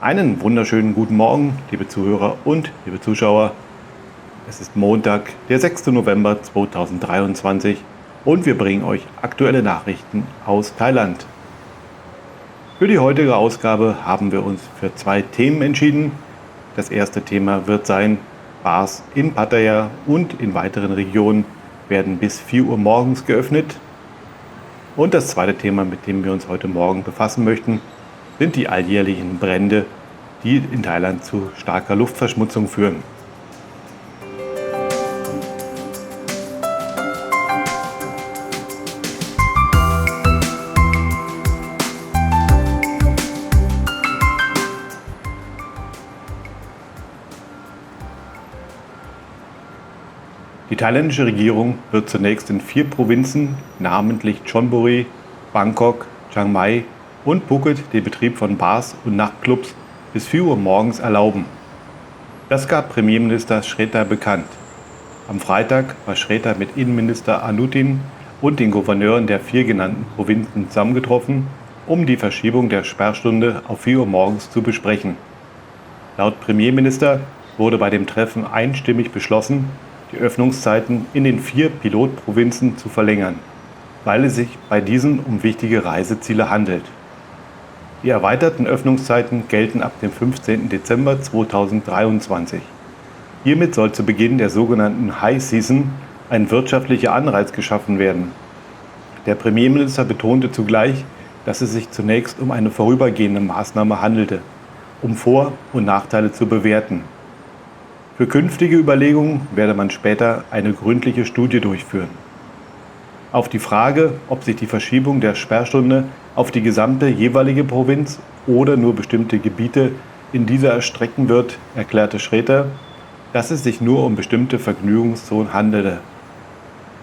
Einen wunderschönen guten Morgen, liebe Zuhörer und liebe Zuschauer. Es ist Montag, der 6. November 2023 und wir bringen euch aktuelle Nachrichten aus Thailand. Für die heutige Ausgabe haben wir uns für zwei Themen entschieden. Das erste Thema wird sein, Bars in Pattaya und in weiteren Regionen werden bis 4 Uhr morgens geöffnet. Und das zweite Thema, mit dem wir uns heute Morgen befassen möchten, sind die alljährlichen Brände, die in Thailand zu starker Luftverschmutzung führen. Die thailändische Regierung wird zunächst in 4 Provinzen, namentlich Chonburi, Bangkok, Chiang Mai und Phuket, den Betrieb von Bars und Nachtclubs bis 4 Uhr morgens erlauben. Das gab Premierminister Srettha bekannt. Am Freitag war Srettha mit Innenminister Anutin und den Gouverneuren der 4 genannten Provinzen zusammengetroffen, um die Verschiebung der Sperrstunde auf 4 Uhr morgens zu besprechen. Laut Premierminister wurde bei dem Treffen einstimmig beschlossen, die Öffnungszeiten in den 4 Pilotprovinzen zu verlängern, weil es sich bei diesen um wichtige Reiseziele handelt. Die erweiterten Öffnungszeiten gelten ab dem 15. Dezember 2023. Hiermit soll zu Beginn der sogenannten High Season ein wirtschaftlicher Anreiz geschaffen werden. Der Premierminister betonte zugleich, dass es sich zunächst um eine vorübergehende Maßnahme handelte, um Vor- und Nachteile zu bewerten. Für künftige Überlegungen werde man später eine gründliche Studie durchführen. Auf die Frage, ob sich die Verschiebung der Sperrstunde auf die gesamte jeweilige Provinz oder nur bestimmte Gebiete in dieser erstrecken wird, erklärte Srettha, dass es sich nur um bestimmte Vergnügungszonen handele.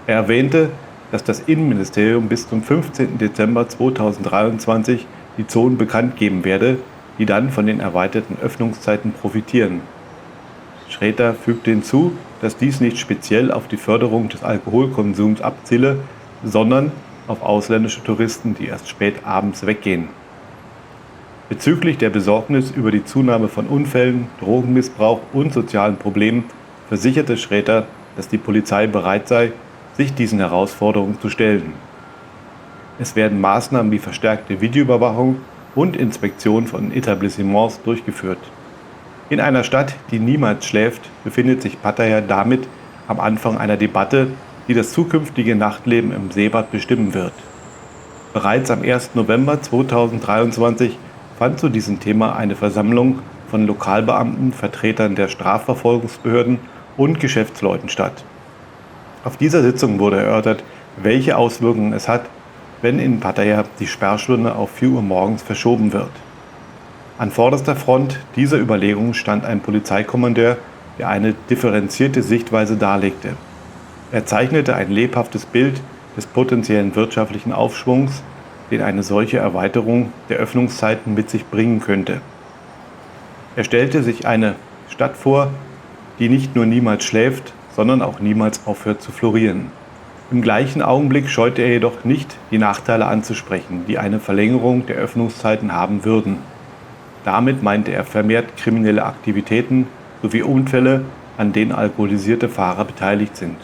Er erwähnte, dass das Innenministerium bis zum 15. Dezember 2023 die Zonen bekannt geben werde, die dann von den erweiterten Öffnungszeiten profitieren. Srettha fügte hinzu, dass dies nicht speziell auf die Förderung des Alkoholkonsums abziele, sondern auf ausländische Touristen, die erst spät abends weggehen. Bezüglich der Besorgnis über die Zunahme von Unfällen, Drogenmissbrauch und sozialen Problemen versicherte Srettha, dass die Polizei bereit sei, sich diesen Herausforderungen zu stellen. Es werden Maßnahmen wie verstärkte Videoüberwachung und Inspektion von Etablissements durchgeführt. In einer Stadt, die niemals schläft, befindet sich Pattaya damit am Anfang einer Debatte, die das zukünftige Nachtleben im Seebad bestimmen wird. Bereits am 1. November 2023 fand zu diesem Thema eine Versammlung von Lokalbeamten, Vertretern der Strafverfolgungsbehörden und Geschäftsleuten statt. Auf dieser Sitzung wurde erörtert, welche Auswirkungen es hat, wenn in Pattaya die Sperrstunde auf 4 Uhr morgens verschoben wird. An vorderster Front dieser Überlegungen stand ein Polizeikommandeur, der eine differenzierte Sichtweise darlegte. Er zeichnete ein lebhaftes Bild des potenziellen wirtschaftlichen Aufschwungs, den eine solche Erweiterung der Öffnungszeiten mit sich bringen könnte. Er stellte sich eine Stadt vor, die nicht nur niemals schläft, sondern auch niemals aufhört zu florieren. Im gleichen Augenblick scheute er jedoch nicht, die Nachteile anzusprechen, die eine Verlängerung der Öffnungszeiten haben würden. Damit meinte er vermehrt kriminelle Aktivitäten sowie Unfälle, an denen alkoholisierte Fahrer beteiligt sind.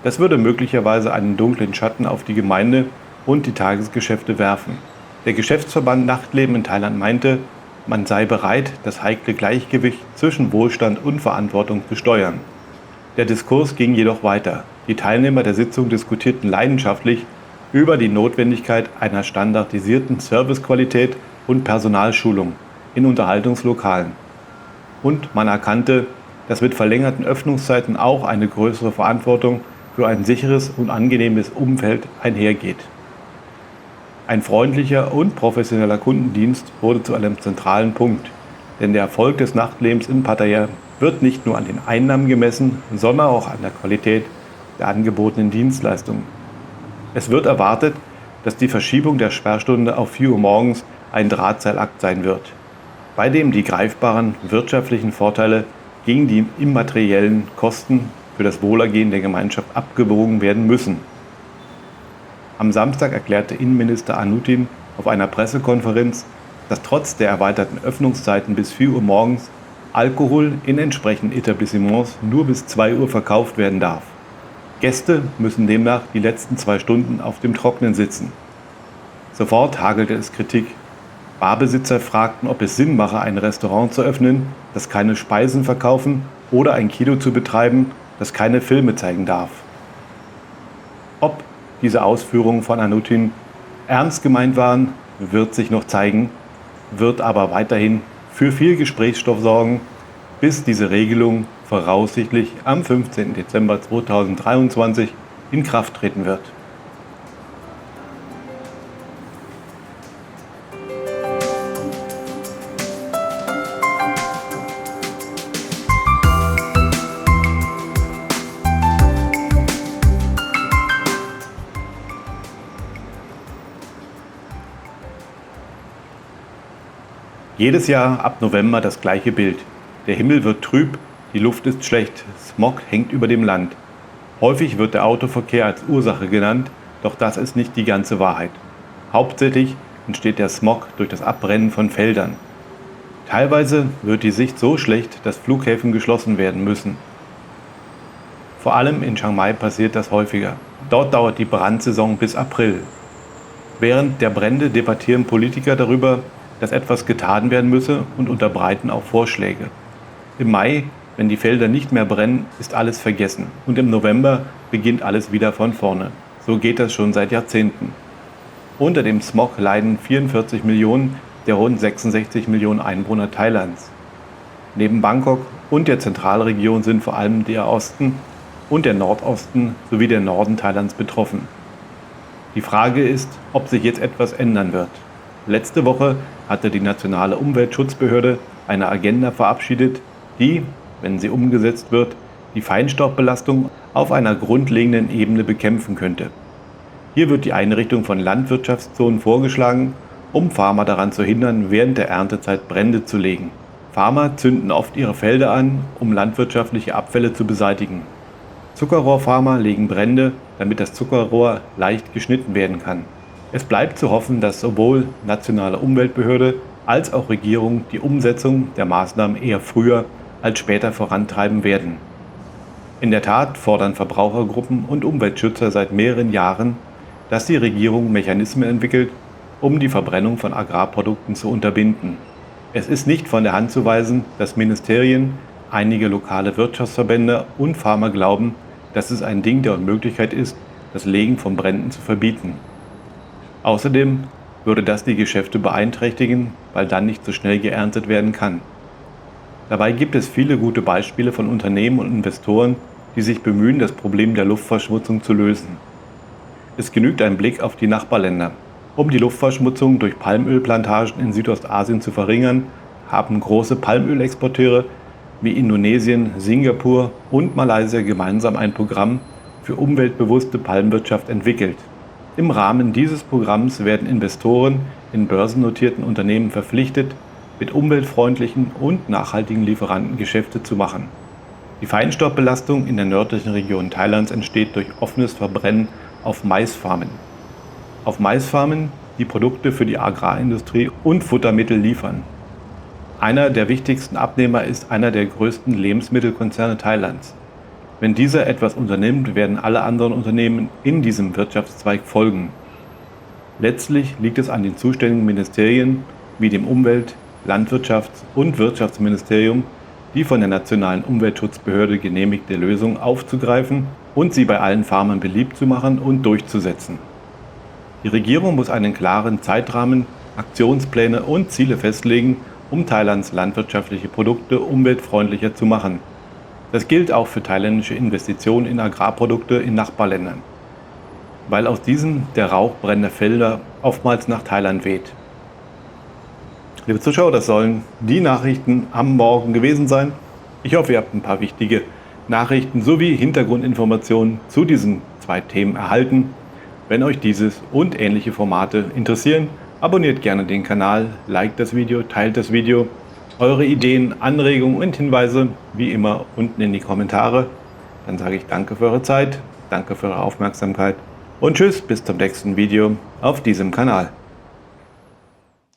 Das würde möglicherweise einen dunklen Schatten auf die Gemeinde und die Tagesgeschäfte werfen. Der Geschäftsverband Nachtleben in Thailand meinte, man sei bereit, das heikle Gleichgewicht zwischen Wohlstand und Verantwortung zu steuern. Der Diskurs ging jedoch weiter. Die Teilnehmer der Sitzung diskutierten leidenschaftlich über die Notwendigkeit einer standardisierten Servicequalität und Personalschulung in Unterhaltungslokalen. Und man erkannte, dass mit verlängerten Öffnungszeiten auch eine größere Verantwortung für ein sicheres und angenehmes Umfeld einhergeht. Ein freundlicher und professioneller Kundendienst wurde zu einem zentralen Punkt, denn der Erfolg des Nachtlebens in Pattaya wird nicht nur an den Einnahmen gemessen, sondern auch an der Qualität der angebotenen Dienstleistungen. Es wird erwartet, dass die Verschiebung der Sperrstunde auf 4 Uhr morgens ein Drahtseilakt sein wird, bei dem die greifbaren wirtschaftlichen Vorteile gegen die immateriellen Kosten für das Wohlergehen der Gemeinschaft abgewogen werden müssen. Am Samstag erklärte Innenminister Anutin auf einer Pressekonferenz, dass trotz der erweiterten Öffnungszeiten bis 4 Uhr morgens Alkohol in entsprechenden Etablissements nur bis 2 Uhr verkauft werden darf. Gäste müssen demnach die letzten 2 Stunden auf dem Trockenen sitzen. Sofort hagelte es Kritik. Barbesitzer fragten, ob es Sinn mache, ein Restaurant zu öffnen, das keine Speisen verkaufen, oder ein Kino zu betreiben, das keine Filme zeigen darf. Ob diese Ausführungen von Anutin ernst gemeint waren, wird sich noch zeigen, wird aber weiterhin für viel Gesprächsstoff sorgen, bis diese Regelung voraussichtlich am 15. Dezember 2023 in Kraft treten wird. Jedes Jahr ab November das gleiche Bild. Der Himmel wird trüb, die Luft ist schlecht, Smog hängt über dem Land. Häufig wird der Autoverkehr als Ursache genannt, doch das ist nicht die ganze Wahrheit. Hauptsächlich entsteht der Smog durch das Abbrennen von Feldern. Teilweise wird die Sicht so schlecht, dass Flughäfen geschlossen werden müssen. Vor allem in Chiang Mai passiert das häufiger. Dort dauert die Brandsaison bis April. Während der Brände debattieren Politiker darüber, dass etwas getan werden müsse und unterbreiten auch Vorschläge. Im Mai, wenn die Felder nicht mehr brennen, ist alles vergessen und im November beginnt alles wieder von vorne. So geht das schon seit Jahrzehnten. Unter dem Smog leiden 44 Millionen der rund 66 Millionen Einwohner Thailands. Neben Bangkok und der Zentralregion sind vor allem der Osten und der Nordosten sowie der Norden Thailands betroffen. Die Frage ist, ob sich jetzt etwas ändern wird. Letzte Woche hatte die Nationale Umweltschutzbehörde eine Agenda verabschiedet, die, wenn sie umgesetzt wird, die Feinstaubbelastung auf einer grundlegenden Ebene bekämpfen könnte. Hier wird die Einrichtung von Landwirtschaftszonen vorgeschlagen, um Farmer daran zu hindern, während der Erntezeit Brände zu legen. Farmer zünden oft ihre Felder an, um landwirtschaftliche Abfälle zu beseitigen. Zuckerrohrfarmer legen Brände, damit das Zuckerrohr leicht geschnitten werden kann. Es bleibt zu hoffen, dass sowohl nationale Umweltbehörde als auch Regierung die Umsetzung der Maßnahmen eher früher als später vorantreiben werden. In der Tat fordern Verbrauchergruppen und Umweltschützer seit mehreren Jahren, dass die Regierung Mechanismen entwickelt, um die Verbrennung von Agrarprodukten zu unterbinden. Es ist nicht von der Hand zu weisen, dass Ministerien, einige lokale Wirtschaftsverbände und Farmer glauben, dass es ein Ding der Unmöglichkeit ist, das Legen von Bränden zu verbieten. Außerdem würde das die Geschäfte beeinträchtigen, weil dann nicht so schnell geerntet werden kann. Dabei gibt es viele gute Beispiele von Unternehmen und Investoren, die sich bemühen, das Problem der Luftverschmutzung zu lösen. Es genügt ein Blick auf die Nachbarländer. Um die Luftverschmutzung durch Palmölplantagen in Südostasien zu verringern, haben große Palmölexporteure wie Indonesien, Singapur und Malaysia gemeinsam ein Programm für umweltbewusste Palmwirtschaft entwickelt. Im Rahmen dieses Programms werden Investoren in börsennotierten Unternehmen verpflichtet, mit umweltfreundlichen und nachhaltigen Lieferanten Geschäfte zu machen. Die Feinstaubbelastung in der nördlichen Region Thailands entsteht durch offenes Verbrennen auf Maisfarmen. Auf Maisfarmen, die Produkte für die Agrarindustrie und Futtermittel liefern. Einer der wichtigsten Abnehmer ist einer der größten Lebensmittelkonzerne Thailands. Wenn dieser etwas unternimmt, werden alle anderen Unternehmen in diesem Wirtschaftszweig folgen. Letztlich liegt es an den zuständigen Ministerien wie dem Umwelt-, Landwirtschafts- und Wirtschaftsministerium, die von der Nationalen Umweltschutzbehörde genehmigte Lösung aufzugreifen und sie bei allen Farmern beliebt zu machen und durchzusetzen. Die Regierung muss einen klaren Zeitrahmen, Aktionspläne und Ziele festlegen, um Thailands landwirtschaftliche Produkte umweltfreundlicher zu machen. Das gilt auch für thailändische Investitionen in Agrarprodukte in Nachbarländern, weil aus diesen der Rauch brennender Felder oftmals nach Thailand weht. Liebe Zuschauer, das sollen die Nachrichten am Morgen gewesen sein. Ich hoffe, ihr habt ein paar wichtige Nachrichten sowie Hintergrundinformationen zu diesen 2 Themen erhalten. Wenn euch dieses und ähnliche Formate interessieren, abonniert gerne den Kanal, liked das Video, teilt das Video. Eure Ideen, Anregungen und Hinweise wie immer unten in die Kommentare. Dann sage ich danke für eure Zeit, danke für eure Aufmerksamkeit und tschüss, bis zum nächsten Video auf diesem Kanal.